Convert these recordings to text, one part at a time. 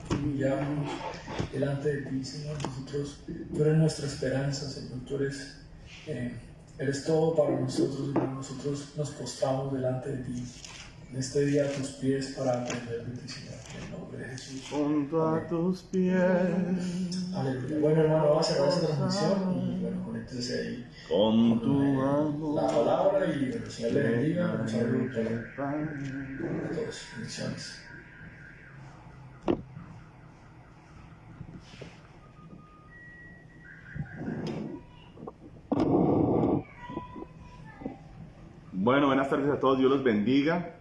humillarnos delante de ti, Señor. Nosotros, tú eres nuestra esperanza, Señor. Tú eres todo para nosotros, Señor. Nosotros nos postramos delante de ti en este día a tus pies para aprender de ti, Señor. En el nombre de Jesús. Junto a tus pies. Aleluya. Bueno, hermano, vamos a cerrar esta transmisión y bueno, conéctese ahí Con tu amor. la palabra y el Señor le bendiga. Un saludo para todos. Bendiciones. Bueno, buenas tardes a todos, Dios los bendiga.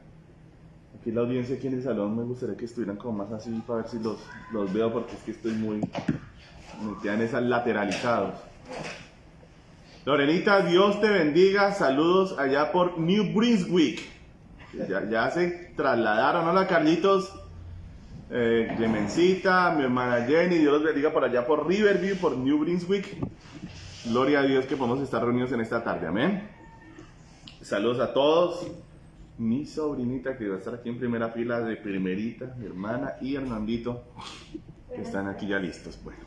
Aquí la audiencia aquí en el salón me gustaría que estuvieran como más así para ver si los veo, porque es que estoy me quedan esas lateralizados. Lorenita, Dios te bendiga, saludos allá por New Brunswick. Ya se trasladaron, hola Carlitos, Clemencita, mi hermana Jenny, Dios los bendiga por allá por Riverview, por New Brunswick. Gloria a Dios que podemos estar reunidos en esta tarde, amén. Saludos a todos. Mi sobrinita que va a estar aquí en primera fila de primerita, mi hermana y Hernandito, que están aquí ya listos. Bueno,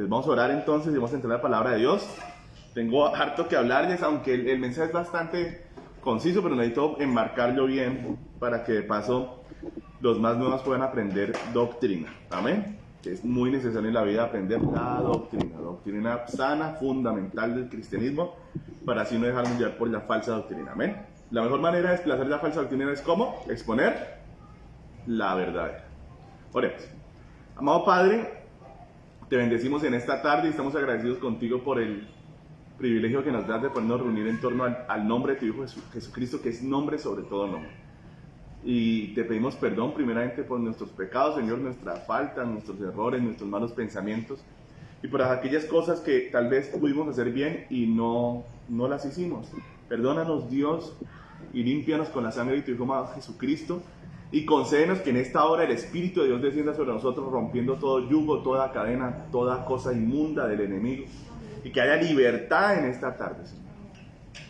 vamos a orar entonces y vamos a entrar a la palabra de Dios. Tengo harto que hablarles, aunque el mensaje es bastante conciso, pero necesito enmarcarlo bien para que de paso los más nuevos puedan aprender doctrina. Amén. Es muy necesario en la vida aprender la doctrina sana, fundamental del cristianismo, para así no dejarnos llevar por la falsa doctrina. Amén. La mejor manera de desplazar la falsa doctrina es ¿cómo? Exponer la verdadera. Oremos. Amado Padre, te bendecimos en esta tarde y estamos agradecidos contigo por el privilegio que nos das de podernos reunir en torno al nombre de tu Hijo Jesucristo, que es nombre sobre todo nombre. Y te pedimos perdón primeramente por nuestros pecados, Señor, nuestra falta, nuestros errores, nuestros malos pensamientos y por aquellas cosas que tal vez pudimos hacer bien y no las hicimos. Perdónanos, Dios, y límpianos con la sangre de tu Hijo amado Jesucristo, y concédenos que en esta hora el Espíritu de Dios descienda sobre nosotros, rompiendo todo yugo, toda cadena, toda cosa inmunda del enemigo, y que haya libertad en esta tarde, Señor,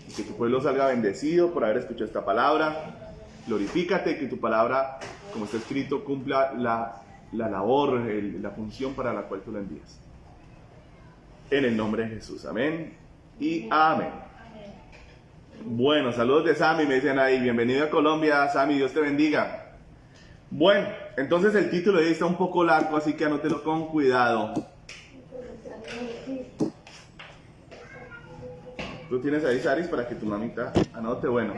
y que tu pueblo salga bendecido por haber escuchado esta palabra. Glorifícate, que tu palabra, como está escrito, cumpla la labor, la función para la cual tú la envías. En el nombre de Jesús, amén y amén. Bueno, saludos de Sammy, me dicen ahí, bienvenido a Colombia, Sammy, Dios te bendiga. Bueno, entonces el título de hoy está un poco largo, así que anótelo con cuidado. ¿Tú tienes ahí, Saris, para que tu mamita anote? Bueno,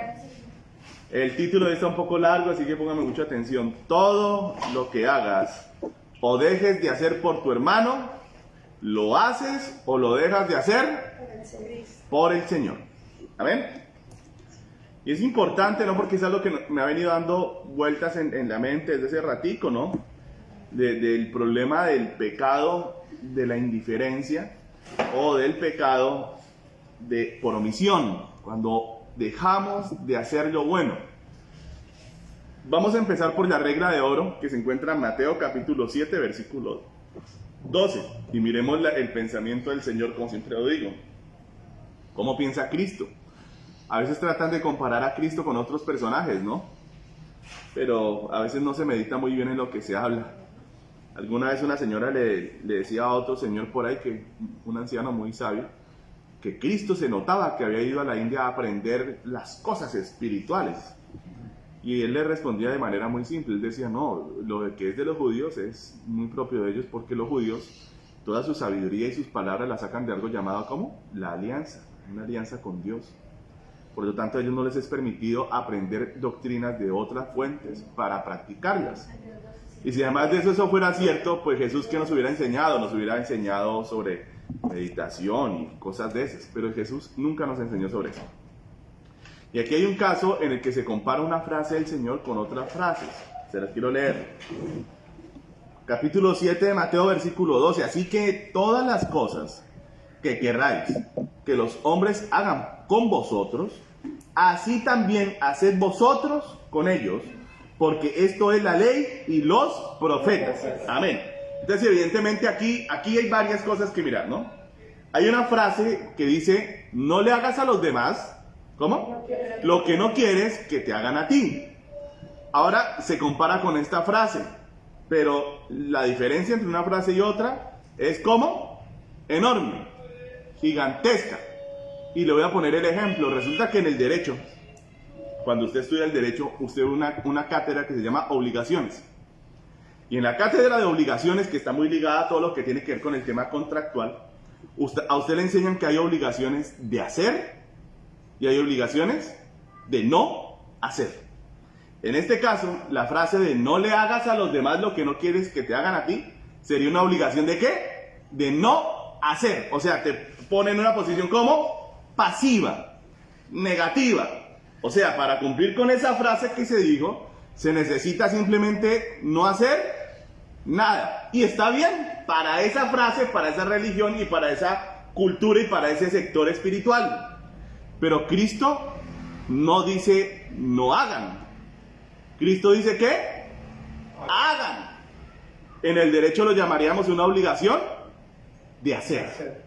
el título de hoy está un poco largo, así que póngame mucha atención. Todo lo que hagas o dejes de hacer por tu hermano, lo haces o lo dejas de hacer por el Señor. Amén. Y es importante, ¿no? Porque es algo que me ha venido dando vueltas en la mente desde hace ratico, ¿no? Del problema del pecado de la indiferencia o del pecado por omisión, cuando dejamos de hacer lo bueno. Vamos a empezar por la regla de oro que se encuentra en Mateo capítulo 7, versículo 12. Y miremos el pensamiento del Señor, como siempre lo digo. ¿Cómo piensa Cristo? A veces tratan de comparar a Cristo con otros personajes, ¿no? Pero a veces no se medita muy bien en lo que se habla. Alguna vez una señora le decía a otro señor por ahí, un anciano muy sabio, que Cristo se notaba que había ido a la India a aprender las cosas espirituales. Y él le respondía de manera muy simple. Él decía, no, lo que es de los judíos es muy propio de ellos, porque los judíos, toda su sabiduría y sus palabras las sacan de algo llamado como la alianza, una alianza con Dios. Por lo tanto, a ellos no les es permitido aprender doctrinas de otras fuentes para practicarlas. Y si además de eso fuera cierto, pues Jesús, ¿qué nos hubiera enseñado? Nos hubiera enseñado sobre meditación y cosas de esas. Pero Jesús nunca nos enseñó sobre eso. Y aquí hay un caso en el que se compara una frase del Señor con otras frases. Se las quiero leer. Capítulo 7 de Mateo, versículo 12. Así que todas las cosas que querráis que los hombres hagan con vosotros, así también haced vosotros con ellos, porque esto es la ley y los profetas. Amén. Entonces, evidentemente aquí hay varias cosas que mirar, ¿no? Hay una frase que dice, no le hagas a los demás, ¿cómo? Lo que no quieres que te hagan a ti. Ahora se compara con esta frase, pero la diferencia entre una frase y otra es como enorme, gigantesca. Y le voy a poner el ejemplo. Resulta que en el derecho, cuando usted estudia el derecho, usted ve una cátedra que se llama obligaciones. Y en la cátedra de obligaciones, que está muy ligada a todo lo que tiene que ver con el tema contractual, a usted le enseñan que hay obligaciones de hacer y hay obligaciones de no hacer. En este caso, la frase de no le hagas a los demás lo que no quieres que te hagan a ti, sería una obligación ¿de qué? De no hacer. O sea, te pone en una posición como pasiva, negativa. O sea, para cumplir con esa frase que se dijo, se necesita simplemente no hacer nada. Y está bien para esa frase, para esa religión y para esa cultura y para ese sector espiritual. Pero Cristo no dice no hagan. Cristo dice que hagan. En el derecho lo llamaríamos una obligación de hacer.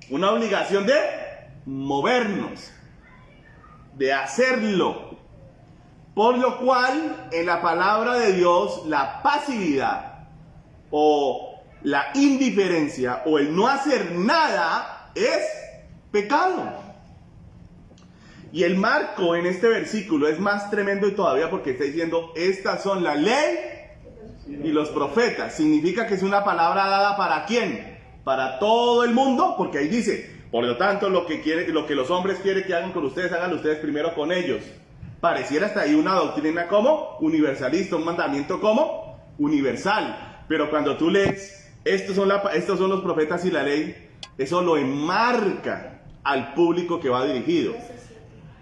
Una obligación de movernos, de hacerlo. Por lo cual, en la palabra de Dios, la pasividad o la indiferencia o el no hacer nada es pecado. Y el marco en este versículo es más tremendo y todavía porque está diciendo, estas son la ley y los profetas. Significa que es una palabra dada ¿para quién? Para todo el mundo, porque ahí dice, por lo tanto, lo que los hombres quieren que hagan con ustedes, háganlo ustedes primero con ellos. Pareciera hasta ahí una doctrina como universalista, un mandamiento como universal. Pero cuando tú lees, estos son los profetas y la ley, eso lo enmarca al público que va dirigido.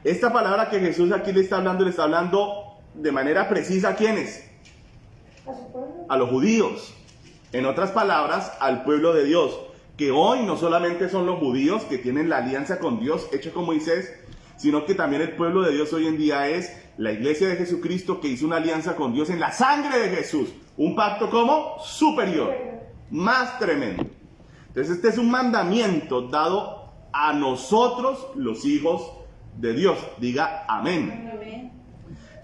Esta palabra que Jesús aquí le está hablando de manera precisa ¿a quiénes? A los judíos. En otras palabras, al pueblo de Dios, que hoy no solamente son los judíos que tienen la alianza con Dios hecha con Moisés, sino que también el pueblo de Dios hoy en día es la iglesia de Jesucristo que hizo una alianza con Dios en la sangre de Jesús. Un pacto como superior, más tremendo. Entonces este es un mandamiento dado a nosotros los hijos de Dios. Diga amén. Amén.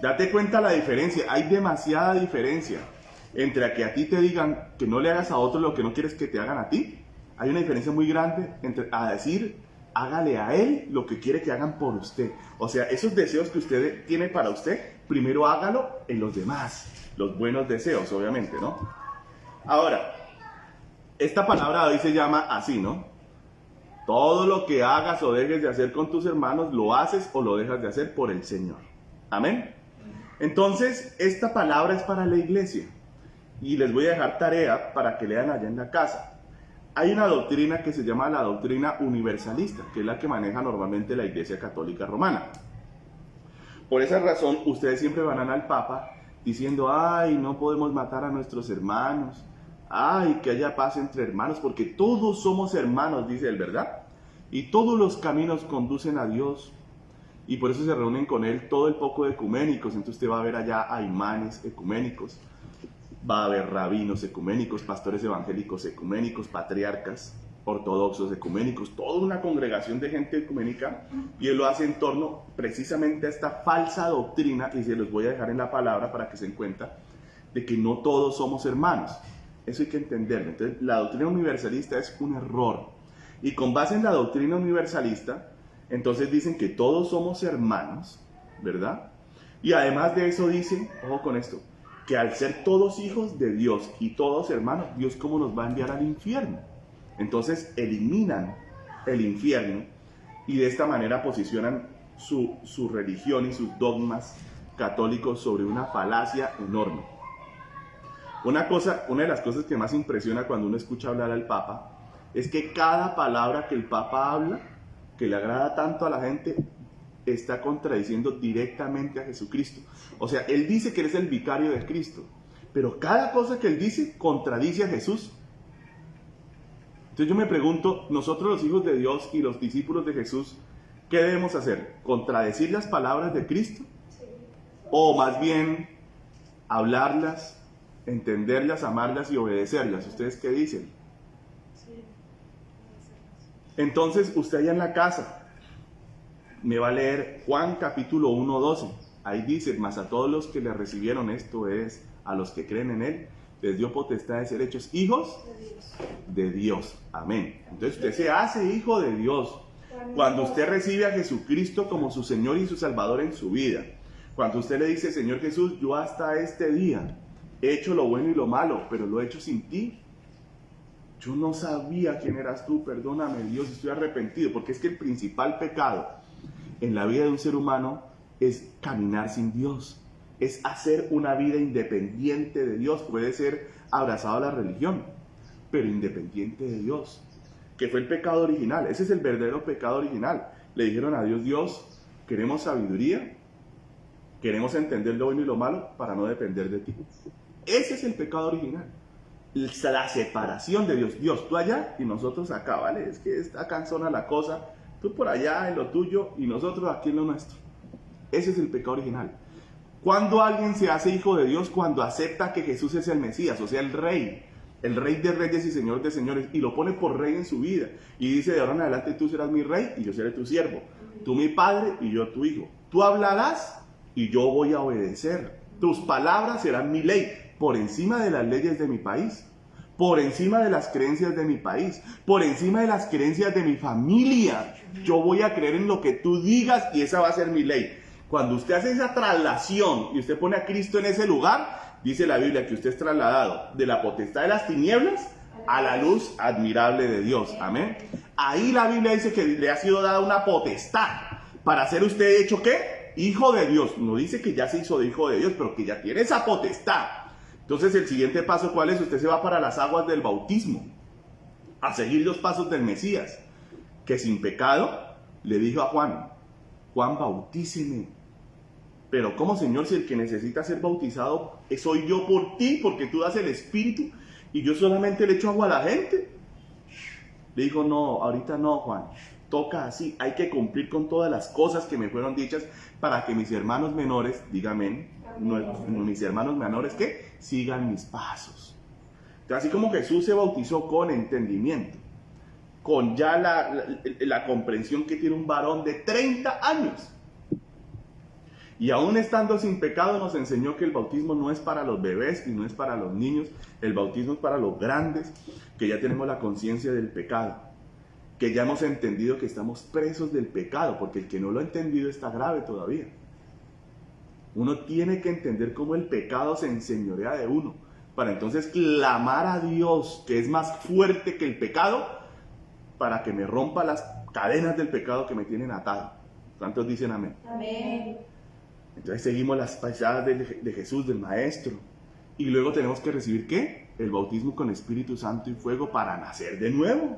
Date cuenta la diferencia, hay demasiada diferencia entre que a ti te digan que no le hagas a otro lo que no quieres que te hagan a ti. Hay una diferencia muy grande entre a decir, hágale a él lo que quiere que hagan por usted. O sea, esos deseos que usted tiene para usted, primero hágalo en los demás. Los buenos deseos, obviamente, ¿no? Ahora, esta palabra hoy se llama así, ¿no? Todo lo que hagas o dejes de hacer con tus hermanos, lo haces o lo dejas de hacer por el Señor. Amén. Entonces, esta palabra es para la iglesia. Y les voy a dejar tarea para que lean allá en la casa. Hay una doctrina que se llama la doctrina universalista, que es la que maneja normalmente la Iglesia Católica Romana. Por esa razón, ustedes siempre van al Papa diciendo, ay, no podemos matar a nuestros hermanos, ay, que haya paz entre hermanos, porque todos somos hermanos, dice él, ¿verdad? Y todos los caminos conducen a Dios. Y por eso se reúnen con él todo el poco de ecuménicos. Entonces usted va a ver allá a imanes ecuménicos, va a haber rabinos ecuménicos, pastores evangélicos ecuménicos, patriarcas ortodoxos ecuménicos, toda una congregación de gente ecuménica, y él lo hace en torno precisamente a esta falsa doctrina, y se los voy a dejar en la palabra para que se den cuenta de que no todos somos hermanos. Eso hay que entenderlo. Entonces, la doctrina universalista es un error, y con base en la doctrina universalista, entonces dicen que todos somos hermanos, ¿verdad? Y además de eso dicen, ojo con esto, que al ser todos hijos de Dios y todos hermanos, Dios cómo nos va a enviar al infierno. Entonces eliminan el infierno y de esta manera posicionan su religión y sus dogmas católicos sobre una falacia enorme. Una de las cosas que más impresiona cuando uno escucha hablar al Papa es que cada palabra que el Papa habla, que le agrada tanto a la gente, está contradiciendo directamente a Jesucristo. O sea, él dice que él es el vicario de Cristo, pero cada cosa que él dice contradice a Jesús. Entonces yo me pregunto, nosotros los hijos de Dios y los discípulos de Jesús, ¿qué debemos hacer? ¿Contradecir las palabras de Cristo? ¿O más bien hablarlas, entenderlas, amarlas y obedecerlas? ¿Ustedes qué dicen? Entonces usted allá en la casa me va a leer Juan capítulo 1:12. Ahí dice, mas a todos los que le recibieron, esto es, a los que creen en Él, les dio potestad de ser hechos hijos de Dios. Amén. Entonces usted se hace hijo de Dios cuando usted recibe a Jesucristo como su Señor y su Salvador en su vida. Cuando usted le dice, Señor Jesús, yo hasta este día he hecho lo bueno y lo malo, pero lo he hecho sin ti. Yo no sabía quién eras tú, perdóname Dios, estoy arrepentido. Porque es que el principal pecado en la vida de un ser humano es caminar sin Dios. Es hacer una vida independiente de Dios. Puede ser abrazado a la religión, pero independiente de Dios. Que fue el pecado original. Ese es el verdadero pecado original. Le dijeron a Dios, Dios, queremos sabiduría, queremos entender lo bueno y lo malo para no depender de ti. Ese es el pecado original. La separación de Dios. Dios, tú allá y nosotros acá, ¿vale? Es que está cansona la cosa. Tú por allá en lo tuyo y nosotros aquí en lo nuestro. Ese es el pecado original. Cuando alguien se hace hijo de Dios, cuando acepta que Jesús es el Mesías, o sea, el Rey de reyes y Señor de señores, y lo pone por rey en su vida, y dice, de ahora en adelante tú serás mi rey y yo seré tu siervo, tú mi padre y yo tu hijo, tú hablarás y yo voy a obedecer, tus palabras serán mi ley, por encima de las leyes de mi país, por encima de las creencias de mi país, por encima de las creencias de mi familia, yo voy a creer en lo que tú digas y esa va a ser mi ley. Cuando usted hace esa traslación y usted pone a Cristo en ese lugar, dice la Biblia que usted es trasladado de la potestad de las tinieblas a la luz admirable de Dios. Amén. Ahí la Biblia dice que le ha sido dada una potestad para ser usted hecho, ¿qué? Hijo de Dios. No dice que ya se hizo de hijo de Dios, pero que ya tiene esa potestad. Entonces el siguiente paso, ¿cuál es? Usted se va para las aguas del bautismo, a seguir los pasos del Mesías, que sin pecado le dijo a Juan, Juan, bautíceme. Pero ¿cómo, Señor, si el que necesita ser bautizado soy yo por ti, porque tú das el Espíritu y yo solamente le echo agua a la gente? Le dijo, no, ahorita no, Juan, toca así, hay que cumplir con todas las cosas que me fueron dichas para que mis hermanos menores, dígame, mis hermanos menores, ¿qué? Sigan mis pasos. Entonces, así como Jesús se bautizó con entendimiento, con ya la comprensión que tiene un varón de 30 años, y aún estando sin pecado nos enseñó que el bautismo no es para los bebés y no es para los niños, el bautismo es para los grandes, que ya tenemos la conciencia del pecado, que ya hemos entendido que estamos presos del pecado, porque el que no lo ha entendido está grave todavía. Uno tiene que entender cómo el pecado se enseñorea de uno, para entonces clamar a Dios, que es más fuerte que el pecado, para que me rompa las cadenas del pecado que me tienen atado. ¿Cuántos dicen amén? Amén. Entonces seguimos las pisadas de Jesús, del Maestro. Y luego tenemos que recibir, ¿qué? El bautismo con Espíritu Santo y fuego para nacer de nuevo.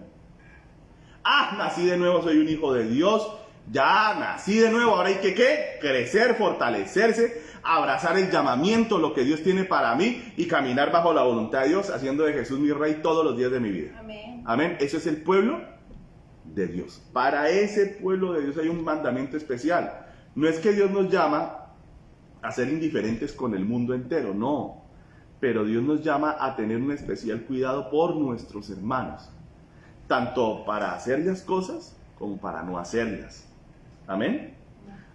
Ah, nací de nuevo, soy un hijo de Dios. Ya nací de nuevo, ahora hay que, ¿qué? Crecer, fortalecerse, abrazar el llamamiento, lo que Dios tiene para mí y caminar bajo la voluntad de Dios, haciendo de Jesús mi Rey todos los días de mi vida. Amén. Amén. Eso es el pueblo de Dios. Para ese pueblo de Dios hay un mandamiento especial. No es que Dios nos llama a ser indiferentes con el mundo entero, no. Pero Dios nos llama a tener un especial cuidado por nuestros hermanos, tanto para hacer las cosas como para no hacerlas. Amén.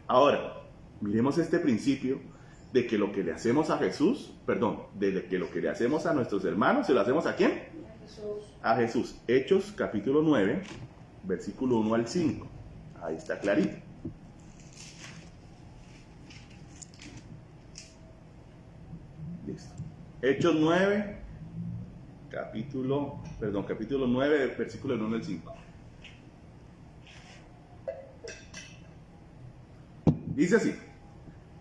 Ahora, miremos este principio de que lo que le hacemos a Jesús, de que lo que le hacemos a nuestros hermanos, ¿se lo hacemos a quién? A Jesús. Hechos capítulo 9, versículo 1 al 5. Ahí está clarito. Listo. Hechos 9, capítulo 9, versículo 1 al 5. Dice así: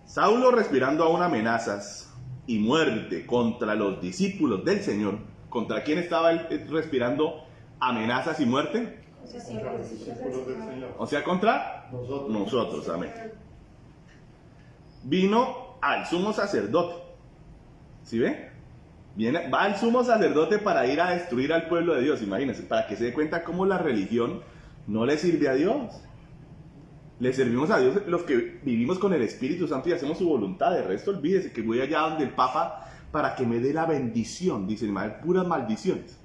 Saulo, respirando aún amenazas y muerte contra los discípulos del Señor. ¿Contra quién estaba él respirando amenazas y muerte? O sea, contra nosotros. Amén. Vino al sumo sacerdote. ¿Sí ve? Va al sumo sacerdote para ir a destruir al pueblo de Dios. Imagínense, para que se dé cuenta cómo la religión no le sirve a Dios. Le servimos a Dios los que vivimos con el Espíritu Santo y hacemos su voluntad. De resto, olvídese que voy allá donde el Papa para que me dé la bendición. Dicen, puras maldiciones.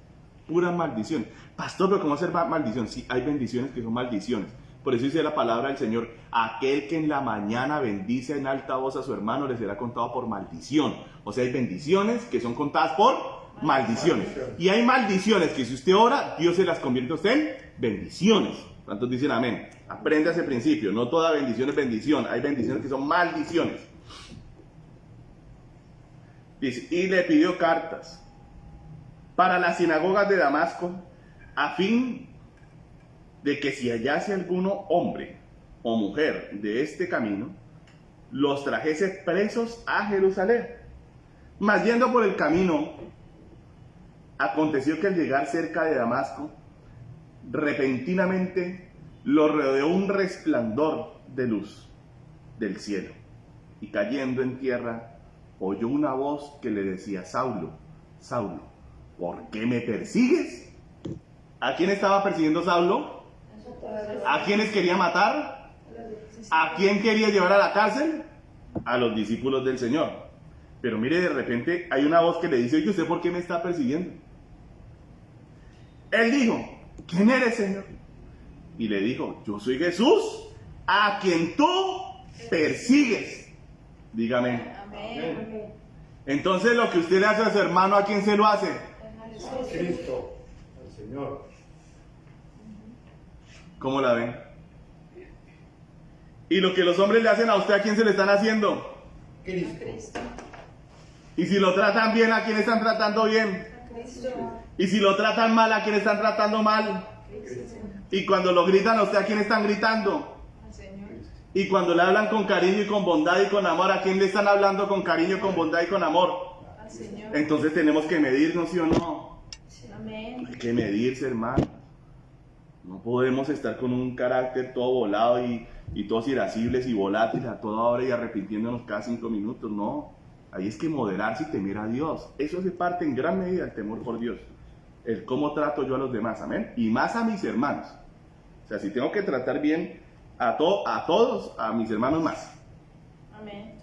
Puras maldiciones. Pastor, pero ¿cómo hacer maldición? Sí, hay bendiciones que son maldiciones. Por eso dice la palabra del Señor, aquel que en la mañana bendice en alta voz a su hermano le será contado por maldición. O sea, hay bendiciones que son contadas por maldiciones. Y hay maldiciones que si usted ora, Dios se las convierte a usted en bendiciones. ¿Cuántos dicen amén? Aprenda ese principio, no toda bendición es bendición, hay bendiciones que son maldiciones. Dice, y le pidió cartas para las sinagogas de Damasco, a fin de que si hallase alguno hombre o mujer de este camino, los trajese presos a Jerusalén. Mas yendo por el camino, aconteció que al llegar cerca de Damasco, repentinamente lo rodeó un resplandor de luz del cielo, y cayendo en tierra, oyó una voz que le decía, Saulo, Saulo, ¿por qué me persigues? ¿A quién estaba persiguiendo Saulo? ¿A quiénes quería matar? ¿A quién quería llevar a la cárcel? A los discípulos del Señor. Pero mire, de repente hay una voz que le dice, oye, ¿usted por qué me está persiguiendo? Él dijo, ¿quién eres, Señor? Y le dijo, yo soy Jesús, a quien tú persigues. Dígame. Amén. Entonces lo que usted le hace a su hermano, ¿a quién se lo hace? A Cristo, al Señor. ¿Cómo la ven? Y lo que los hombres le hacen a usted, ¿a quién se le están haciendo? Cristo. Y si lo tratan bien, ¿a quién están tratando bien? Y si lo tratan mal, ¿a quién están tratando mal? Y cuando lo gritan a usted, ¿a quién están gritando? Y cuando le hablan con cariño y con bondad y con amor, ¿a quién le están hablando con cariño, con bondad y con amor? Entonces tenemos que medirnos, ¿sí o no? Amén. Hay que medirse, hermano. No podemos estar con un carácter todo volado y todos irascibles y volátiles a toda hora y arrepintiéndonos cada 5 minutos. No, ahí es que moderarse y temer a Dios. Eso hace parte en gran medida del temor por Dios. El cómo trato yo a los demás, amén. Y más a mis hermanos. O sea, si tengo que tratar bien a todos, a mis hermanos más. Amén.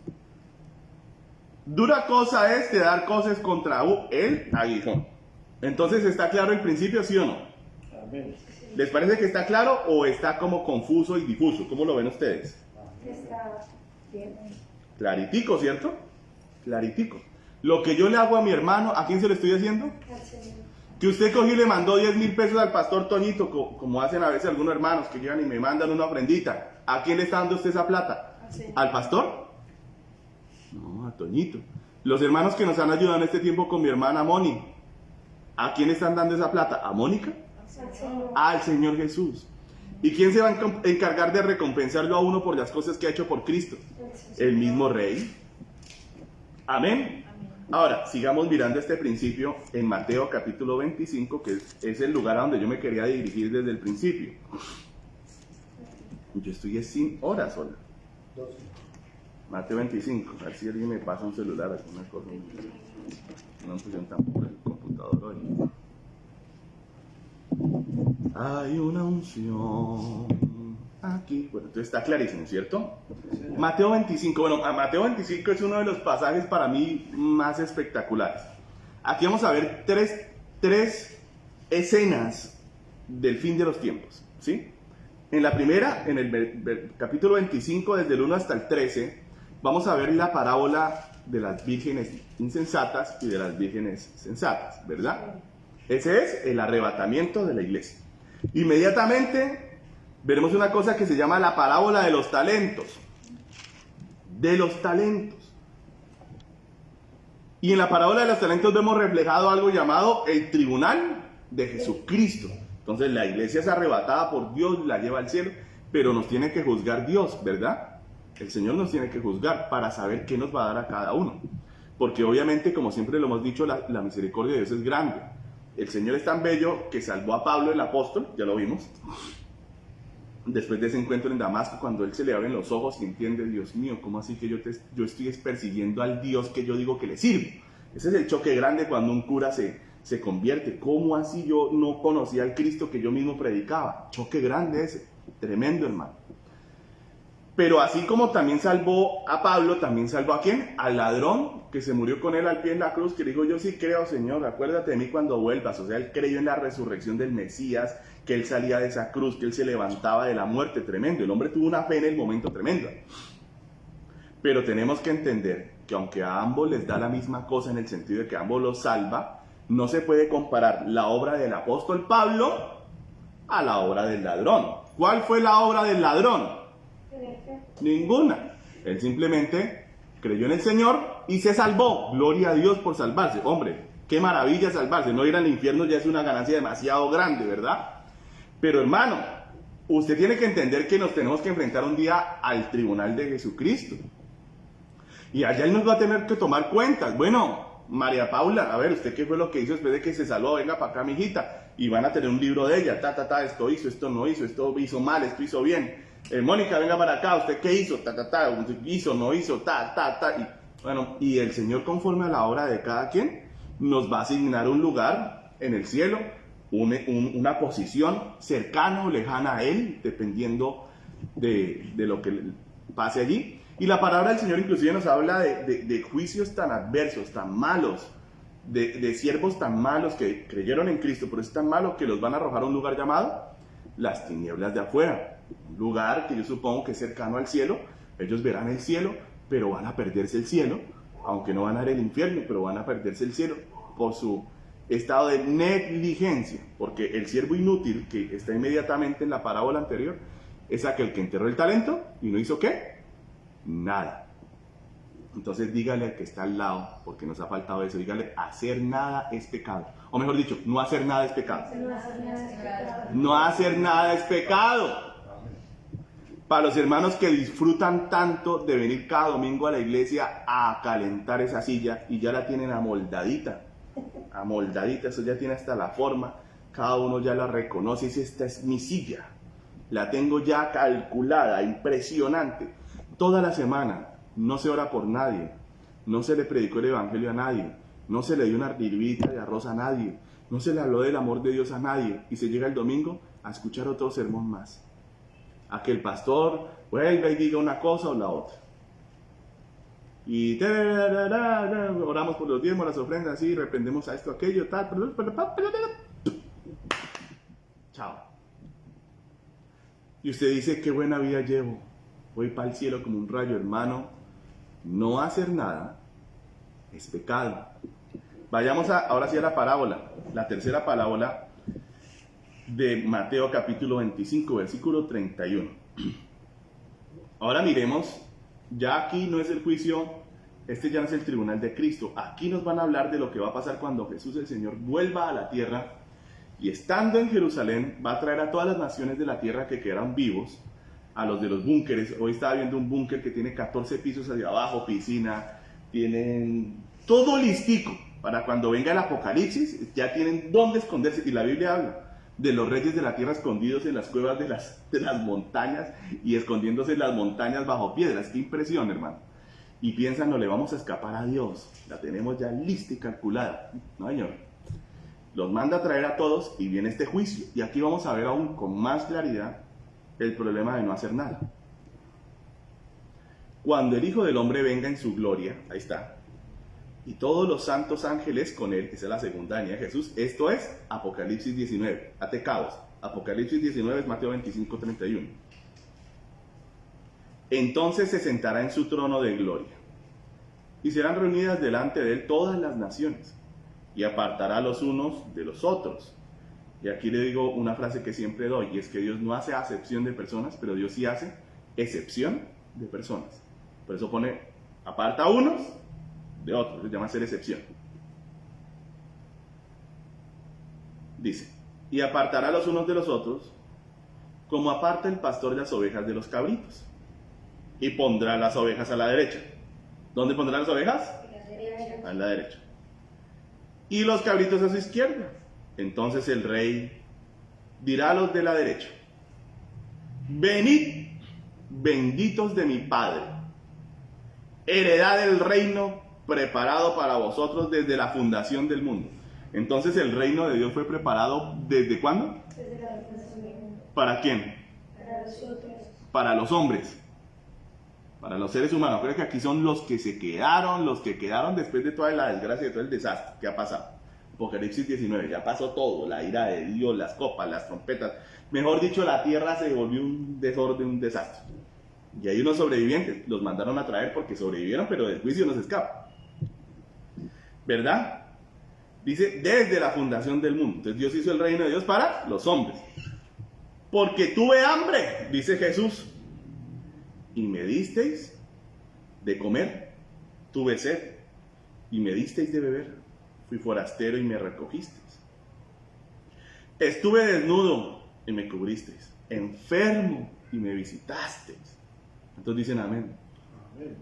Dura cosa es de dar cosas contra el aguijón. Entonces, ¿está claro el principio, sí o no? Amén. ¿Les parece que está claro o está como confuso y difuso? ¿Cómo lo ven ustedes? Está bien. Claritico, ¿cierto? Claritico. Lo que yo le hago a mi hermano, ¿a quién se lo estoy haciendo? Que usted cogió y le mandó 10,000 pesos al pastor Toñito, como hacen a veces algunos hermanos que llegan y me mandan una ofrendita. ¿A quién le está dando usted esa plata? ¿Al pastor? No, a Toñito. Los hermanos que nos han ayudado en este tiempo con mi hermana Moni, ¿a quién están dando esa plata? ¿A Mónica? Al Señor Jesús. ¿Y quién se va a encargar de recompensarlo a uno por las cosas que ha hecho por Cristo? El mismo Rey. Amén. Ahora, sigamos mirando este principio en Mateo capítulo 25, que es el lugar a donde yo me quería dirigir desde el principio. Yo estoy sin horas sola. Mateo 25, a ver si alguien me pasa un celular, alguna cosa. No pusieron tampoco el computador hoy. Hay una unción aquí. Bueno, entonces está clarísimo, ¿cierto? Mateo 25. Bueno, Mateo 25 es uno de los pasajes para mí más espectaculares. Aquí vamos a ver tres escenas del fin de los tiempos, ¿sí? En la primera, en el capítulo 25, desde el 1 hasta el 13, vamos a ver la parábola de las vírgenes insensatas y de las vírgenes sensatas, ¿verdad? Ese es el arrebatamiento de la iglesia. Inmediatamente veremos una cosa que se llama la parábola de los talentos. De los talentos. Y en la parábola de los talentos vemos reflejado algo llamado el tribunal de Jesucristo. Entonces la iglesia es arrebatada por Dios, la lleva al cielo, pero nos tiene que juzgar Dios, ¿verdad? El Señor nos tiene que juzgar para saber qué nos va a dar a cada uno. Porque obviamente, como siempre lo hemos dicho, la misericordia de Dios es grande. El Señor es tan bello que salvó a Pablo el apóstol, ya lo vimos, después de ese encuentro en Damasco, cuando él se le abren los ojos y entiende, Dios mío, ¿cómo así que yo estoy persiguiendo al Dios que yo digo que le sirvo? Ese es el choque grande cuando un cura se convierte. ¿Cómo así yo no conocía al Cristo que yo mismo predicaba? Choque grande ese, tremendo, hermano. Pero así como también salvó a Pablo, también salvó ¿a quién? Al ladrón que se murió con él al pie en la cruz, que dijo, yo sí creo, Señor, acuérdate de mí cuando vuelvas. O sea, él creyó en la resurrección del Mesías, que él salía de esa cruz, que él se levantaba de la muerte, tremendo. El hombre tuvo una fe en el momento tremendo. Pero tenemos que entender que aunque a ambos les da la misma cosa en el sentido de que ambos los salva, no se puede comparar la obra del apóstol Pablo a la obra del ladrón. ¿Cuál fue la obra del ladrón? Ninguna. Él simplemente creyó en el Señor y se salvó. Gloria a Dios por salvarse. Hombre, qué maravilla salvarse. No ir al infierno ya es una ganancia demasiado grande, ¿verdad? Pero hermano, usted tiene que entender que nos tenemos que enfrentar un día al tribunal de Jesucristo. Y allá Él nos va a tener que tomar cuentas. Bueno, María Paula, a ver, ¿usted qué fue lo que hizo después de que se salvó? Venga para acá, mijita. Y van a tener un libro de ella. Esto hizo, esto no hizo, esto hizo mal, esto hizo bien. Mónica, venga para acá, ¿usted qué hizo? Hizo, no hizo, Y, bueno, y el Señor, conforme a la obra de cada quien, nos va a asignar un lugar en el cielo, una posición cercana o lejana a Él, dependiendo de lo que pase allí. Y la palabra del Señor inclusive nos habla de juicios tan adversos, tan malos, de siervos tan malos que creyeron en Cristo, pero es tan malo que los van a arrojar a un lugar llamado las tinieblas de afuera. Un lugar que yo supongo que es cercano al cielo. Ellos verán el cielo, pero van a perderse el cielo, aunque no van a ver el infierno, pero van a perderse el cielo por su estado de negligencia, porque el siervo inútil que está inmediatamente en la parábola anterior es aquel que enterró el talento y no hizo ¿qué? Nada. Entonces dígale al que está al lado, porque nos ha faltado eso, dígale, hacer nada es pecado. O mejor dicho, no hacer nada es pecado. No hacer nada es pecado. Para los hermanos que disfrutan tanto de venir cada domingo a la iglesia a calentar esa silla y ya la tienen amoldadita, eso ya tiene hasta la forma, cada uno ya la reconoce y dice, esta es mi silla, la tengo ya calculada, impresionante. Toda la semana no se ora por nadie, no se le predicó el evangelio a nadie, no se le dio una libita de arroz a nadie, no se le habló del amor de Dios a nadie y se llega el domingo a escuchar otro sermón más. A que el pastor vuelva y diga una cosa o la otra. Y oramos por los diezmos, las ofrendas, así, reprendemos a esto, aquello, tal. Chao. Y usted dice, qué buena vida llevo. Voy para el cielo como un rayo, hermano. No hacer nada es pecado. Vayamos ahora sí a la parábola. La tercera parábola de Mateo capítulo 25, versículo 31. Ahora miremos, ya aquí no es el juicio, este ya no es el tribunal de Cristo. Aquí nos van a hablar de lo que va a pasar cuando Jesús el Señor vuelva a la tierra y estando en Jerusalén va a traer a todas las naciones de la tierra que quedaron vivos, a los de los búnkeres. Hoy estaba viendo un búnker que tiene 14 pisos hacia abajo, piscina, tienen todo listico para cuando venga el apocalipsis, ya tienen dónde esconderse. Y la Biblia habla de los reyes de la tierra escondidos en las cuevas de las montañas y escondiéndose en las montañas bajo piedras. Qué impresión, hermano. Y piensan, no le vamos a escapar a Dios, la tenemos ya lista y calculada. No, señor. Los manda a traer a todos y viene este juicio. Y aquí vamos a ver aún con más claridad el problema de no hacer nada. Cuando el Hijo del Hombre venga en su gloria, ahí está, y todos los santos ángeles con él, esa es la segunda venida de Jesús. Esto es Apocalipsis 19, ate cabos. Apocalipsis 19 es Mateo 25, 31. Entonces se sentará en su trono de gloria, y serán reunidas delante de él todas las naciones, y apartará a los unos de los otros. Y aquí le digo una frase que siempre doy, y es que Dios no hace acepción de personas, pero Dios sí hace excepción de personas. Por eso pone, aparta a unos de otros, se llama hacer excepción. Dice, y apartará los unos de los otros, como aparta el pastor las ovejas de los cabritos, y pondrá las ovejas a la derecha. ¿Dónde pondrá las ovejas? A la derecha. Y los cabritos a su izquierda. Entonces el rey dirá a los de la derecha, venid, benditos de mi Padre, heredad del reino preparado para vosotros desde la fundación del mundo. Entonces el reino de Dios fue preparado ¿desde cuándo? Desde la fundación del mundo. ¿Para quién? Para nosotros. Para los hombres. Para los seres humanos. Creo que aquí son los que quedaron después de toda la desgracia, de todo el desastre que ha pasado. Apocalipsis 19, ya pasó todo, la ira de Dios, las copas, las trompetas. Mejor dicho, la tierra se volvió un desorden, un desastre. Y hay unos sobrevivientes, los mandaron a traer porque sobrevivieron, pero del juicio no se escapan. ¿Verdad? Dice, desde la fundación del mundo. Entonces Dios hizo el reino de Dios para los hombres. Porque tuve hambre, dice Jesús, y me disteis de comer. Tuve sed, y me disteis de beber. Fui forastero y me recogisteis. Estuve desnudo y me cubristeis. Enfermo y me visitasteis. Entonces dicen amén.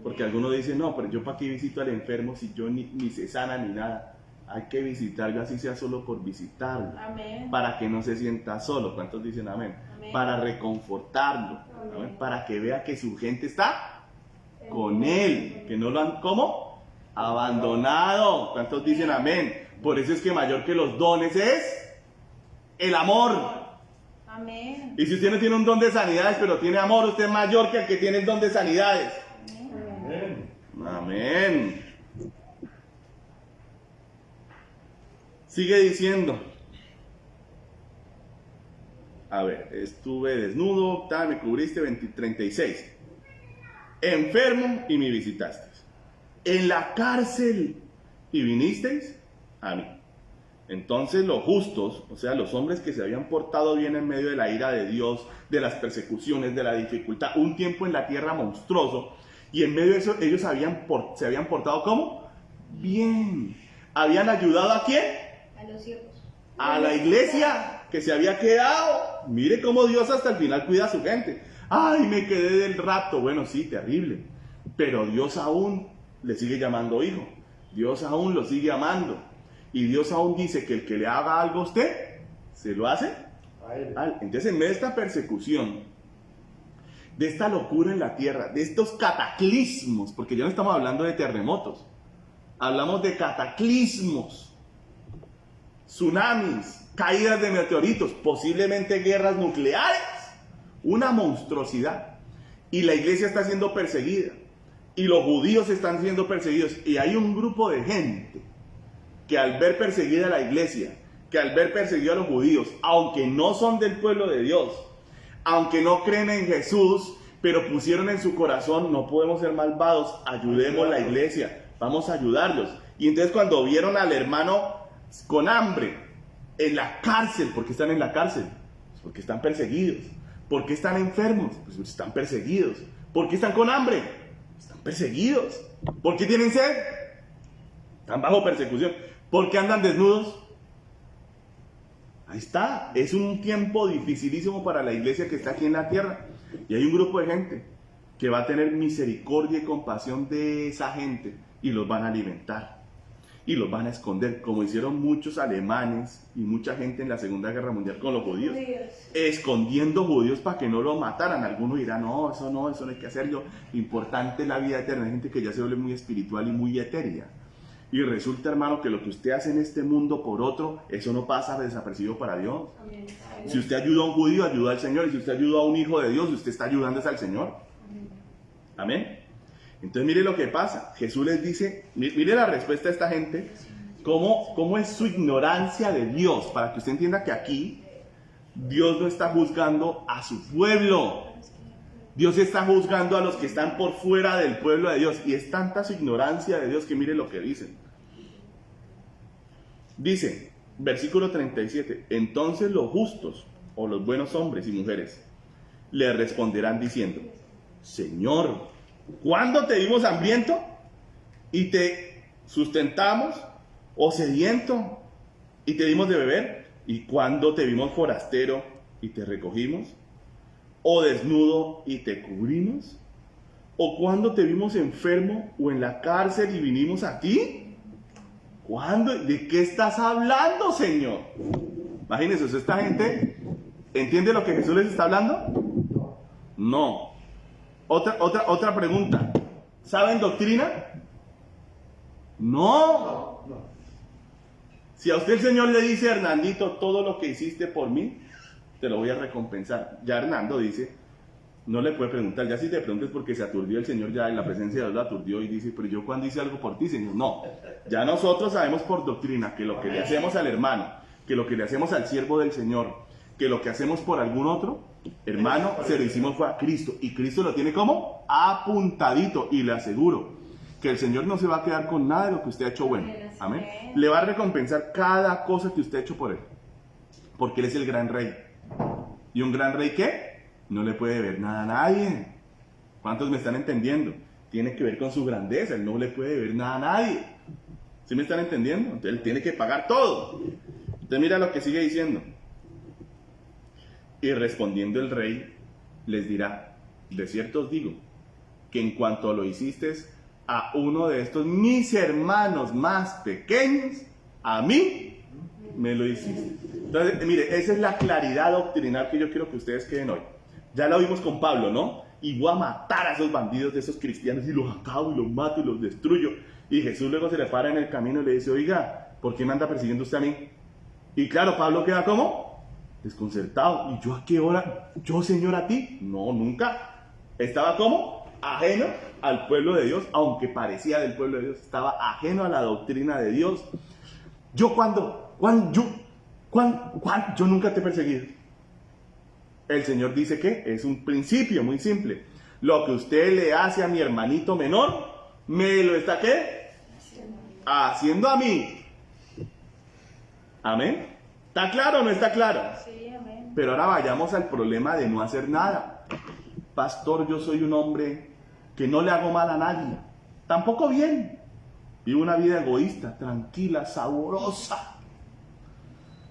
Porque algunos dicen, no, pero yo para qué visito al enfermo si yo ni se sana ni nada. Hay que visitarlo así sea solo por visitarlo. Amén. Para que no se sienta solo. ¿Cuántos dicen amén? Amén. Para reconfortarlo. Amén. Amén. Para que vea que su gente está con él. Que no lo han, ¿cómo? Abandonado. ¿Cuántos dicen amén? Por eso es que mayor que los dones es el amor. Amén. Y si usted no tiene un don de sanidades, pero tiene amor, usted es mayor que el que tiene el don de sanidades. Amén. Amén. Sigue diciendo. A ver, estuve desnudo, tal, me cubriste, 36. Enfermo y me visitasteis. En la cárcel y vinisteis a mí. Entonces los justos, o sea, los hombres que se habían portado bien en medio de la ira de Dios, de las persecuciones, de la dificultad, un tiempo en la tierra monstruoso, y en medio de eso ellos se habían portado ¿cómo? Bien. ¿Habían ayudado a quién? A los siervos. A la iglesia que se había quedado. Mire cómo Dios hasta el final cuida a su gente. Ay, me quedé del rato. Bueno, sí, terrible. Pero Dios aún le sigue llamando hijo. Dios aún lo sigue amando. Y Dios aún dice que el que le haga algo a usted, se lo hace A él. a él. Entonces, en medio de esta persecución, de esta locura en la tierra, de estos cataclismos, porque ya no estamos hablando de terremotos, hablamos de cataclismos, tsunamis, caídas de meteoritos, posiblemente guerras nucleares, una monstruosidad. Y la iglesia está siendo perseguida, y los judíos están siendo perseguidos, y hay un grupo de gente que al ver perseguida a la iglesia, que al ver perseguido a los judíos, aunque no son del pueblo de Dios, aunque no creen en Jesús, pero pusieron en su corazón, no podemos ser malvados, ayudemos a la iglesia, vamos a ayudarlos. Y entonces cuando vieron al hermano con hambre, en la cárcel, ¿por qué están en la cárcel? Pues porque están perseguidos. ¿Por qué están enfermos? Pues porque están perseguidos. ¿Por qué están con hambre? Están perseguidos. ¿Por qué tienen sed? Están bajo persecución. ¿Por qué andan desnudos? Ahí está. Es un tiempo dificilísimo para la iglesia que está aquí en la tierra. Y hay un grupo de gente que va a tener misericordia y compasión de esa gente y los van a alimentar. Y los van a esconder, como hicieron muchos alemanes y mucha gente en la Segunda Guerra Mundial con los judíos. Escondiendo judíos para que no los mataran. Algunos dirán, no, eso no hay que hacerlo. Importante es la vida eterna. Hay gente que ya se vuelve muy espiritual y muy etérea. Y resulta, hermano, que lo que usted hace en este mundo por otro, eso no pasa desapercibido para Dios. Amén. Si usted ayuda a un judío, ayuda al Señor. Y si usted ayuda a un hijo de Dios, usted está ayudando al Señor. Amén. Entonces mire lo que pasa. Jesús les dice, mire la respuesta de esta gente, cómo es su ignorancia de Dios, para que usted entienda que aquí Dios no está juzgando a su pueblo. Dios está juzgando a los que están por fuera del pueblo de Dios. Y es tanta su ignorancia de Dios que mire lo que dicen. Dice, versículo 37, entonces los justos, o los buenos hombres y mujeres, le responderán diciendo, Señor, ¿cuándo te vimos hambriento y te sustentamos? ¿O sediento y te dimos de beber? ¿Y cuándo te vimos forastero y te recogimos? ¿O desnudo y te cubrimos? ¿O cuándo te vimos enfermo o en la cárcel y vinimos a ti? ¿Cuándo? ¿De qué estás hablando, Señor? Imagínense, esta gente, ¿entiende lo que Jesús les está hablando? No. Otra pregunta. ¿Saben doctrina? No. Si a usted el Señor le dice, Hernandito, todo lo que hiciste por mí, te lo voy a recompensar. Ya Hernando dice, no le puede preguntar. Ya si te preguntas porque se aturdió el Señor, ya en la presencia de Dios lo aturdió y dice, pero yo cuando hice algo por ti, Señor, no. Ya nosotros sabemos por doctrina que lo que le hacemos al hermano, que lo que le hacemos al siervo del Señor, que lo que hacemos por algún otro hermano, se lo hicimos fue a Cristo. Y Cristo lo tiene como apuntadito. Y le aseguro que el Señor no se va a quedar con nada de lo que usted ha hecho bueno. Amén. Le va a recompensar cada cosa que usted ha hecho por Él. Porque Él es el gran rey. ¿Y un gran rey qué? No le puede ver nada a nadie. ¿Cuántos me están entendiendo? Tiene que ver con su grandeza. Él no le puede ver nada a nadie. ¿Sí me están entendiendo? Entonces Él tiene que pagar todo. Entonces mira lo que sigue diciendo. Y respondiendo el rey, les dirá, de cierto os digo, que en cuanto lo hiciste a uno de estos mis hermanos más pequeños, a mí me lo hiciste. Entonces, mire, esa es la claridad doctrinal que yo quiero que ustedes queden hoy. Ya lo vimos con Pablo, ¿no? Y voy a matar a esos bandidos de esos cristianos y los acabo y los mato y los destruyo. Y Jesús luego se le para en el camino y le dice, oiga, ¿por qué me anda persiguiendo usted a mí? Y claro, Pablo queda como desconcertado. ¿Y yo a qué hora? ¿Yo, Señor, a ti? No, nunca. Estaba como ajeno al pueblo de Dios, aunque parecía del pueblo de Dios. Estaba ajeno a la doctrina de Dios. Yo yo nunca te he perseguido. El Señor dice que es un principio muy simple. Lo que usted le hace a mi hermanito menor, me lo está ¿qué? Haciendo a mí. ¿Amén? ¿Está claro o no está claro? Sí, amén. Pero ahora vayamos al problema de no hacer nada. Pastor, yo soy un hombre que no le hago mal a nadie. Tampoco bien. Vivo una vida egoísta, tranquila, sabrosa.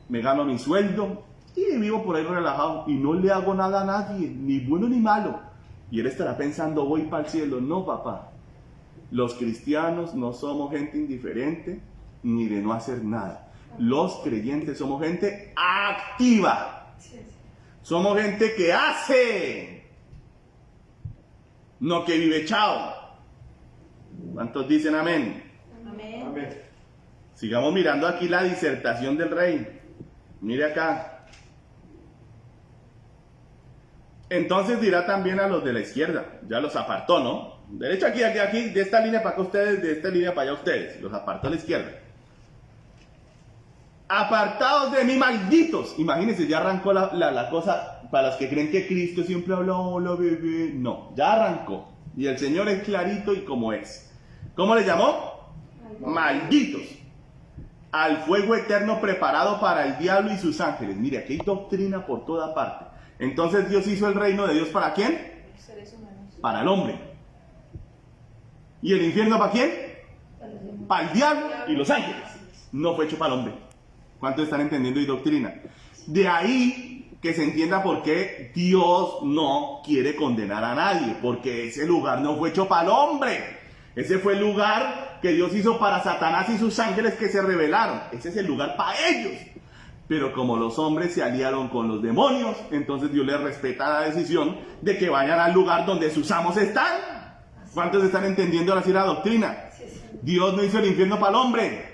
Me gano mi sueldo y vivo por ahí relajado y no le hago nada a nadie, ni bueno ni malo. Y él estará pensando, voy para el cielo. No, papá. Los cristianos no somos gente indiferente ni de no hacer nada. Los creyentes somos gente activa. Somos gente que hace, no que vive chao. ¿Cuántos dicen amén? Amén. Amén. Sigamos mirando aquí la disertación del rey. Mire acá. Entonces dirá también a los de la izquierda, ya los apartó, ¿no? Derecha aquí, de esta línea para acá ustedes, de esta línea para allá ustedes, los apartó a la izquierda. Apartados de mí, malditos. Imagínense, ya arrancó la cosa, para los que creen que Cristo siempre habla, hola bebé, no, ya arrancó. Y el Señor es clarito y como es. ¿Cómo le llamó? Malditos. Al fuego eterno preparado para el diablo y sus ángeles. Mire, aquí hay doctrina por toda parte. Entonces Dios hizo el reino de Dios ¿para quién? Seres humanos. Para el hombre. ¿Y el infierno para quién? Para el diablo y los ángeles. No fue hecho para el hombre. ¿Cuántos están entendiendo y doctrina? De ahí que se entienda por qué Dios no quiere condenar a nadie. Porque ese lugar no fue hecho para el hombre. Ese fue el lugar que Dios hizo para Satanás y sus ángeles que se rebelaron. Ese es el lugar para ellos. Pero como los hombres se aliaron con los demonios, entonces Dios les respeta la decisión de que vayan al lugar donde sus amos están. ¿Cuántos están entendiendo ahora sí la doctrina? Dios no hizo el infierno para el hombre.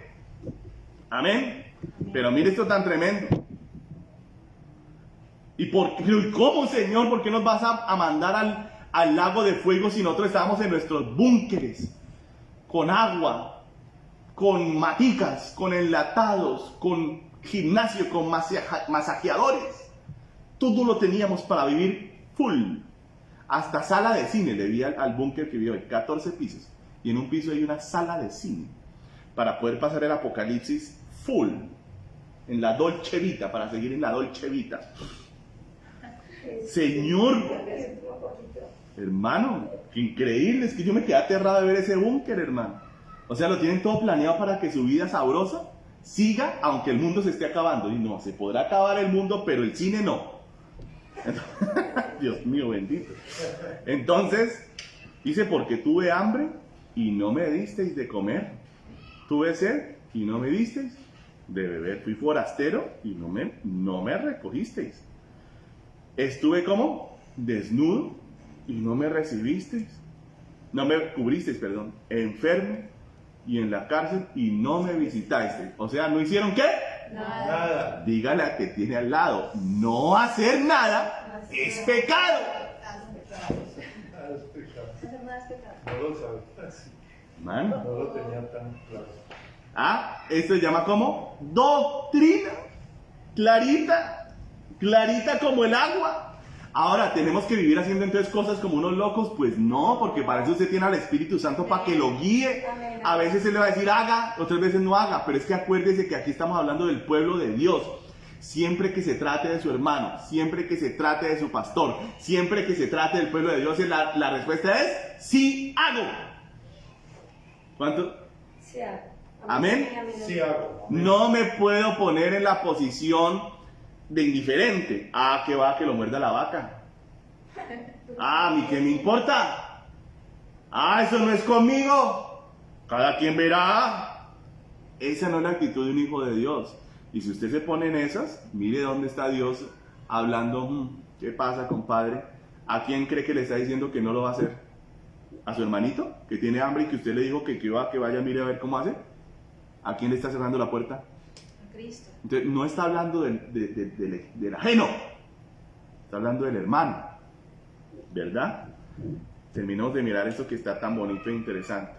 Amén. Pero mire esto tan tremendo. ¿Y cómo, Señor? ¿Por qué nos vas a mandar al lago de fuego si nosotros estábamos en nuestros búnkeres? Con agua, con maticas, con enlatados, con gimnasio, con masajeadores. Todo lo teníamos para vivir full. Hasta sala de cine le vi al búnker que vivió, 14 pisos. Y en un piso hay una sala de cine para poder pasar el apocalipsis full. En la Dolce Vita, para seguir en la Dolce Vita. Señor, hermano, qué increíble. Es que yo me quedé aterrado de ver ese búnker, hermano. O sea, lo tienen todo planeado para que su vida sabrosa siga, aunque el mundo se esté acabando. Y no, se podrá acabar el mundo, pero el cine no. Dios mío, bendito. Entonces, dice, porque tuve hambre y no me disteis de comer. Tuve sed y no me disteis de beber. Fui forastero y no me recogisteis. Estuve como desnudo y no me recibisteis. No me cubristeis, perdón. Enfermo y en la cárcel y no me visitasteis. O sea, ¿no hicieron qué? Nada. Dígale a que tiene al lado, no hacer nada es pecado. lo sabía así. Man. No lo tenía tan claro. Esto se llama como doctrina. Clarita. Clarita como el agua. Ahora, ¿tenemos que vivir haciendo entonces cosas como unos locos? Pues no, porque para eso usted tiene al Espíritu Santo para que lo guíe. A veces él le va a decir haga, otras veces no haga, pero es que acuérdese que aquí estamos hablando del pueblo de Dios. Siempre que se trate de su hermano, siempre que se trate de su pastor, siempre que se trate del pueblo de Dios, la respuesta es sí hago. ¿Cuánto? Sí hago. Amén. Sí hago. No me puedo poner en la posición de indiferente. Que va, que lo muerda la vaca. ¿A mí qué me importa? Eso no es conmigo. Cada quien verá. Esa no es la actitud de un hijo de Dios. Y si usted se pone en esas, mire dónde está Dios hablando. ¿Qué pasa, compadre? ¿A quién cree que le está diciendo que no lo va a hacer? ¿A su hermanito que tiene hambre y que usted le dijo que vaya, mire a ver cómo hace? ¿A quién le está cerrando la puerta? A Cristo. Entonces, no está hablando del ajeno, está hablando del hermano, ¿verdad? Terminamos de mirar esto que está tan bonito e interesante.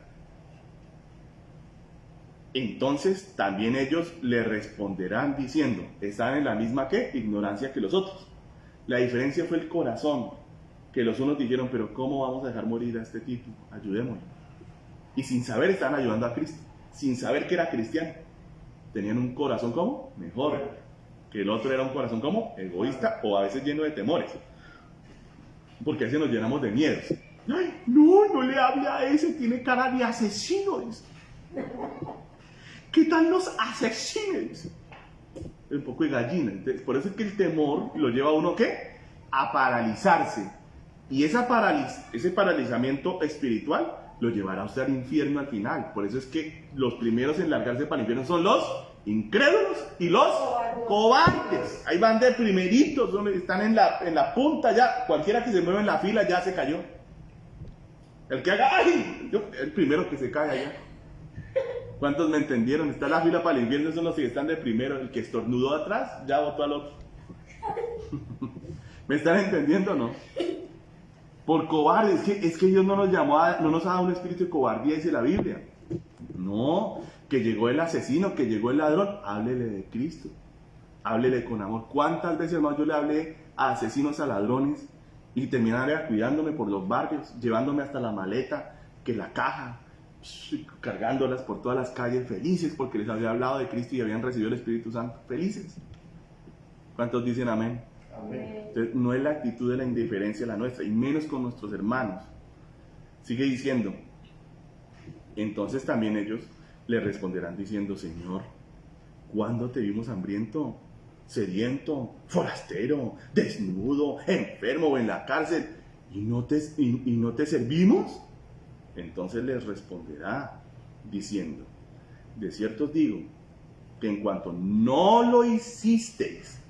Entonces, también ellos le responderán diciendo, están en la misma ignorancia que los otros. La diferencia fue el corazón, que los unos dijeron, pero ¿cómo vamos a dejar morir a este tipo? Ayudémoslo. Y sin saber estaban ayudando a Cristo, sin saber que era cristiano. Tenían un corazón como mejor, que el otro era un corazón como egoísta o a veces lleno de temores, porque a veces nos llenamos de miedos. Ay, no le hable a ese, tiene cara de asesino. ¿Qué tal los asesinos? Un poco de gallina. Entonces, por eso es que el temor lo lleva a uno ¿qué? A paralizarse, y ese paralizamiento espiritual lo llevará a usted al infierno al final. Por eso es que los primeros en largarse para el infierno son los incrédulos y los cobardes. Ahí van de primeritos, donde están en la punta ya. Cualquiera que se mueva en la fila ya se cayó. El que haga, el primero que se cae allá. ¿Cuántos me entendieron? Está la fila para el infierno, son los que están de primero. El que estornudó atrás ya botó al otro. ¿Me están entendiendo o no? Por cobardes, es que Dios no nos ha dado un espíritu de cobardía, dice la Biblia. No, que llegó el asesino, que llegó el ladrón, háblele de Cristo, háblele con amor. ¿Cuántas veces más yo le hablé a asesinos, a ladrones, y terminaron cuidándome por los barrios, llevándome hasta la maleta, que la caja, cargándolas por todas las calles, felices porque les había hablado de Cristo y habían recibido el Espíritu Santo, felices? ¿Cuántos dicen amén? Amén. Entonces, no es la actitud de la indiferencia la nuestra, y menos con nuestros hermanos. Sigue diciendo, entonces también ellos le responderán diciendo, Señor, ¿cuándo te vimos hambriento, sediento, forastero, desnudo, enfermo o en la cárcel y no te servimos? Entonces les responderá diciendo, de cierto os digo que en cuanto no lo hicisteis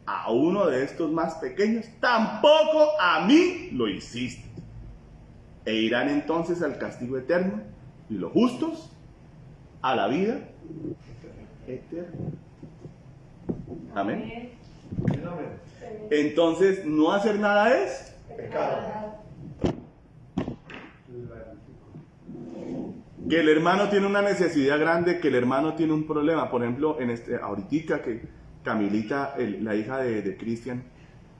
a uno de estos más pequeños, tampoco a mí lo hiciste. E irán entonces al castigo eterno, y los justos a la vida eterna. Amén. Amén. Entonces, no hacer nada es Pecado. que el hermano tiene una necesidad grande, que el hermano tiene un problema. Por ejemplo, ahorita que Camilita, la hija de Cristian,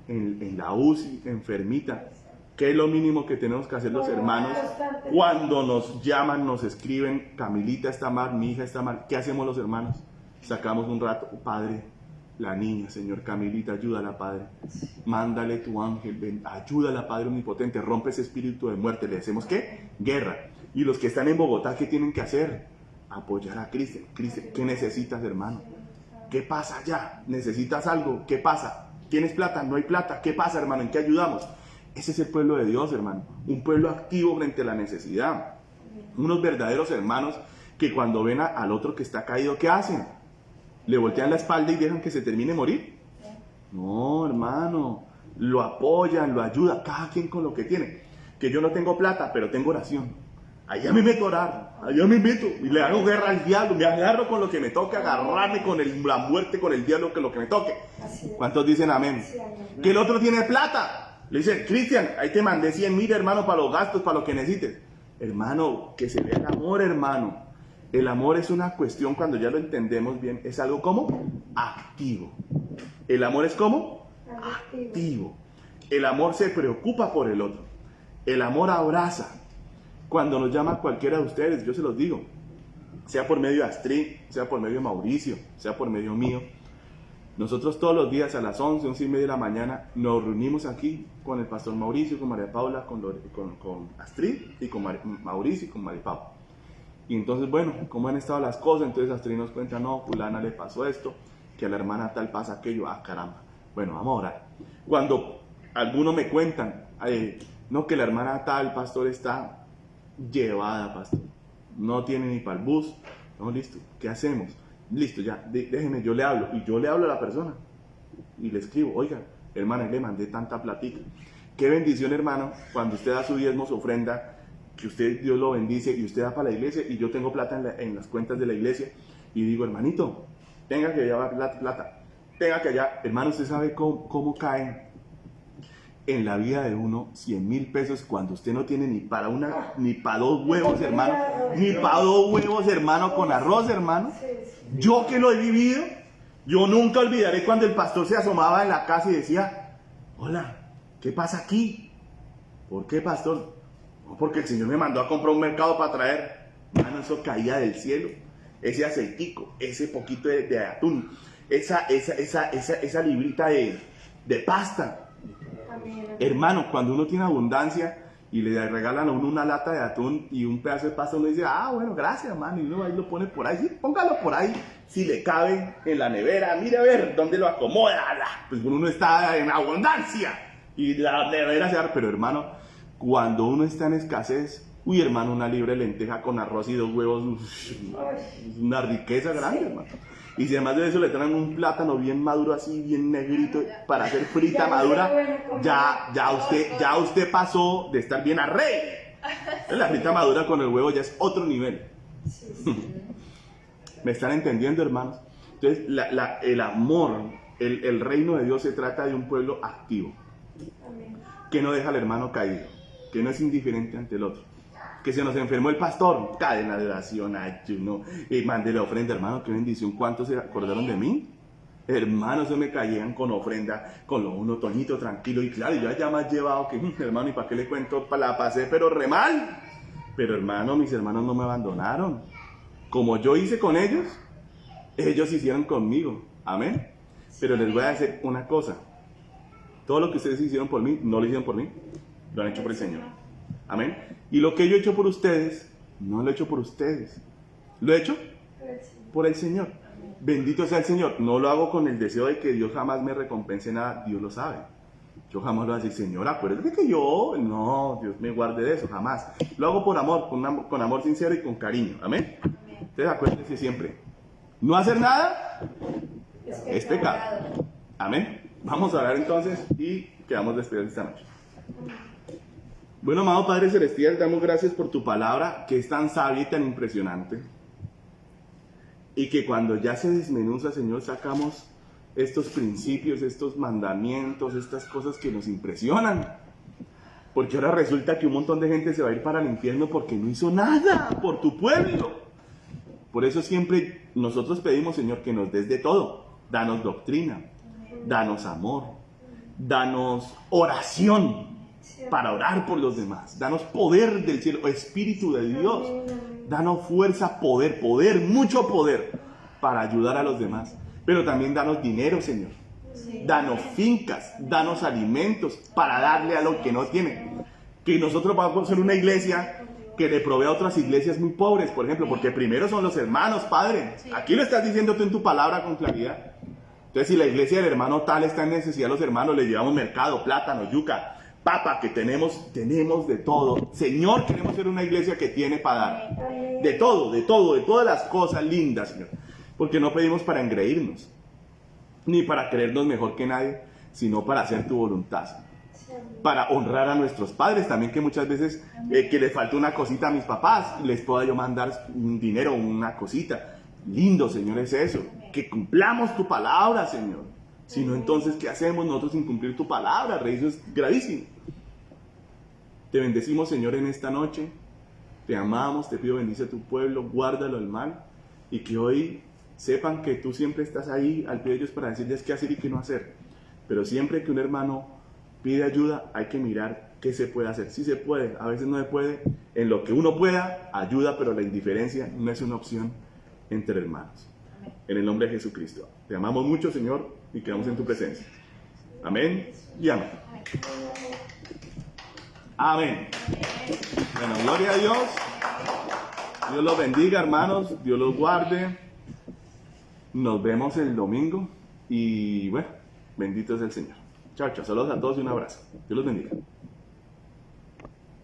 en la UCI, enfermita, ¿qué es lo mínimo que tenemos que hacer los hermanos cuando nos llaman, nos escriben, Camilita está mal, mi hija está mal? ¿Qué hacemos los hermanos? Sacamos un rato, Padre, la niña, Señor, Camilita, ayúdala, Padre, mándale tu ángel, ven, ayúdala, Padre omnipotente, rompe ese espíritu de muerte. ¿Le hacemos qué? Guerra. Y los que están en Bogotá, ¿qué tienen que hacer? Apoyar a Cristian. Cristian, ¿qué necesitas, hermano? ¿Qué pasa allá? ¿Necesitas algo? ¿Qué pasa? ¿Tienes plata? ¿No hay plata? ¿Qué pasa, hermano? ¿En qué ayudamos? Ese es el pueblo de Dios, hermano. Un pueblo activo frente a la necesidad. Unos verdaderos hermanos que cuando ven al otro que está caído, ¿qué hacen? ¿Le voltean la espalda y dejan que se termine de morir? No, hermano. Lo apoyan, lo ayudan, cada quien con lo que tiene. Que yo no tengo plata, pero tengo oración. Allá me meto a orar, allá me meto y le hago guerra al diablo, me agarro con lo que me toque, agarrarme con la muerte, con el diablo, que lo que me toque. ¿Cuántos dicen amén? Que el otro tiene plata. Le dicen, Cristian, ahí te mandé 100,000, hermano, para los gastos, para lo que necesites. Hermano, que se vea el amor, hermano. El amor es una cuestión, cuando ya lo entendemos bien, es algo como activo. El amor es como activo. El amor se preocupa por el otro. El amor abraza. Cuando nos llama cualquiera de ustedes, yo se los digo, sea por medio de Astrid, sea por medio de Mauricio, sea por medio mío, nosotros todos los días a las 11, 11:30 de la mañana nos reunimos aquí con el pastor Mauricio, con María Paula, con Astrid y con Mauricio y con María Paula. Y entonces, bueno, ¿cómo han estado las cosas? Entonces Astrid nos cuenta, no, fulana le pasó esto, que a la hermana tal pasa aquello, caramba. Bueno, vamos a orar. Cuando algunos me cuentan, no, que la hermana tal, pastor, está llevada, pastor, no tiene ni para el bus, no, listo, ¿qué hacemos? Listo, ya, déjeme, yo le hablo, y yo le hablo a la persona, y le escribo, oiga, hermana, le mandé tanta platica. Qué bendición, hermano, cuando usted da su diezmo, su ofrenda, que usted, Dios lo bendice, y usted da para la iglesia, y yo tengo plata en las cuentas de la iglesia, y digo, hermanito, tenga que allá va plata, tenga que allá, hermano, usted sabe cómo caen en la vida de uno 100,000 pesos cuando usted no tiene ni para dos huevos, hermano, ni para 2 huevos, hermano, con arroz, hermano. Yo que lo he vivido, yo nunca olvidaré cuando el pastor se asomaba en la casa y decía, hola, ¿qué pasa aquí? ¿Por qué, pastor? No, porque el Señor me mandó a comprar un mercado para traer. Hermano, eso caía del cielo, ese aceitico, ese poquito de atún, esa librita de pasta. Hermano, cuando uno tiene abundancia y le regalan a uno una lata de atún y un pedazo de pasta, uno dice, bueno, gracias, hermano, y uno ahí lo pone por ahí, sí, póngalo por ahí, si le cabe en la nevera, mire a ver dónde lo acomoda, pues uno está en abundancia y la nevera se abre, pero hermano, cuando uno está en escasez, uy, hermano, una libra de lenteja con arroz y 2 huevos, una riqueza grande, hermano. Y si además de eso le traen un plátano bien maduro así, bien negrito, para hacer frita madura, ya usted pasó de estar bien a rey. La frita madura con el huevo ya es otro nivel. ¿Me están entendiendo, hermanos? Entonces, el amor, el reino de Dios se trata de un pueblo activo, que no deja al hermano caído, que no es indiferente ante el otro. Que se nos enfermó el pastor, cadena de oración, ayuno, y mandé la ofrenda, hermano, qué bendición. ¿Cuántos se acordaron de mí? Hermanos, se me caían con ofrenda, con lo uno, Toñito, tranquilo, y claro, yo ya más llevado que, hermano, ¿y para qué le cuento? La pasé, pero re mal. Pero hermano, mis hermanos no me abandonaron. Como yo hice con ellos, ellos hicieron conmigo, amén. Pero les voy a decir una cosa, todo lo que ustedes hicieron por mí, no lo hicieron por mí, lo han hecho por el Señor, amén. Y lo que yo he hecho por ustedes, no lo he hecho por ustedes. Lo he hecho por el Señor. Bendito sea el Señor. No lo hago con el deseo de que Dios jamás me recompense nada. Dios lo sabe. Yo jamás lo voy a decir, Señor, acuérdate que yo... No, Dios me guarde de eso, jamás. Lo hago por amor, con amor sincero y con cariño. Amén. Entonces acuérdense siempre. No hacer nada es pecado. Amén. Vamos a orar entonces y quedamos despedidos esta noche. Bueno, amado Padre Celestial, damos gracias por tu palabra, que es tan sabia y tan impresionante. Y que cuando ya se desmenuza, Señor, sacamos estos principios, estos mandamientos, estas cosas que nos impresionan. Porque ahora resulta que un montón de gente se va a ir para el infierno porque no hizo nada por tu pueblo. Por eso siempre nosotros pedimos, Señor, que nos des de todo. Danos doctrina, danos amor, danos oración para orar por los demás. Danos poder del cielo, Espíritu de Dios. Danos fuerza, poder, mucho poder para ayudar a los demás. Pero también danos dinero, Señor. Danos fincas, danos alimentos para darle a los que no tienen. Que nosotros vamos a ser una iglesia que le provee a otras iglesias muy pobres, por ejemplo, porque primero son los hermanos, Padre. Aquí lo estás diciendo tú en tu palabra con claridad. Entonces, si la iglesia del hermano tal está en necesidad, los hermanos le llevamos mercado, plátano, yuca, papa, que tenemos de todo. Señor, queremos ser una iglesia que tiene para dar. De todo, de todas las cosas lindas, Señor. Porque no pedimos para engreírnos, ni para creernos mejor que nadie, sino para hacer tu voluntad. Para honrar a nuestros padres también, que muchas veces que les falta una cosita a mis papás, les pueda yo mandar un dinero, una cosita. Lindo, Señor, es eso. Que cumplamos tu palabra, Señor. Si no, entonces, ¿qué hacemos nosotros sin cumplir tu palabra, Rey? Eso es gravísimo. Te bendecimos, Señor, en esta noche. Te amamos, te pido bendice a tu pueblo, guárdalo del mal y que hoy sepan que tú siempre estás ahí al pie de ellos para decirles qué hacer y qué no hacer. Pero siempre que un hermano pide ayuda hay que mirar qué se puede hacer. Sí se puede, a veces no se puede. En lo que uno pueda, ayuda, pero la indiferencia no es una opción entre hermanos. En el nombre de Jesucristo. Te amamos mucho, Señor, y quedamos en tu presencia. Amén y amén. Amén. Bueno, gloria a Dios. Dios los bendiga, hermanos. Dios los guarde. Nos vemos el domingo. Y bueno, bendito es el Señor. Chao, chao. Saludos a todos y un abrazo. Dios los bendiga.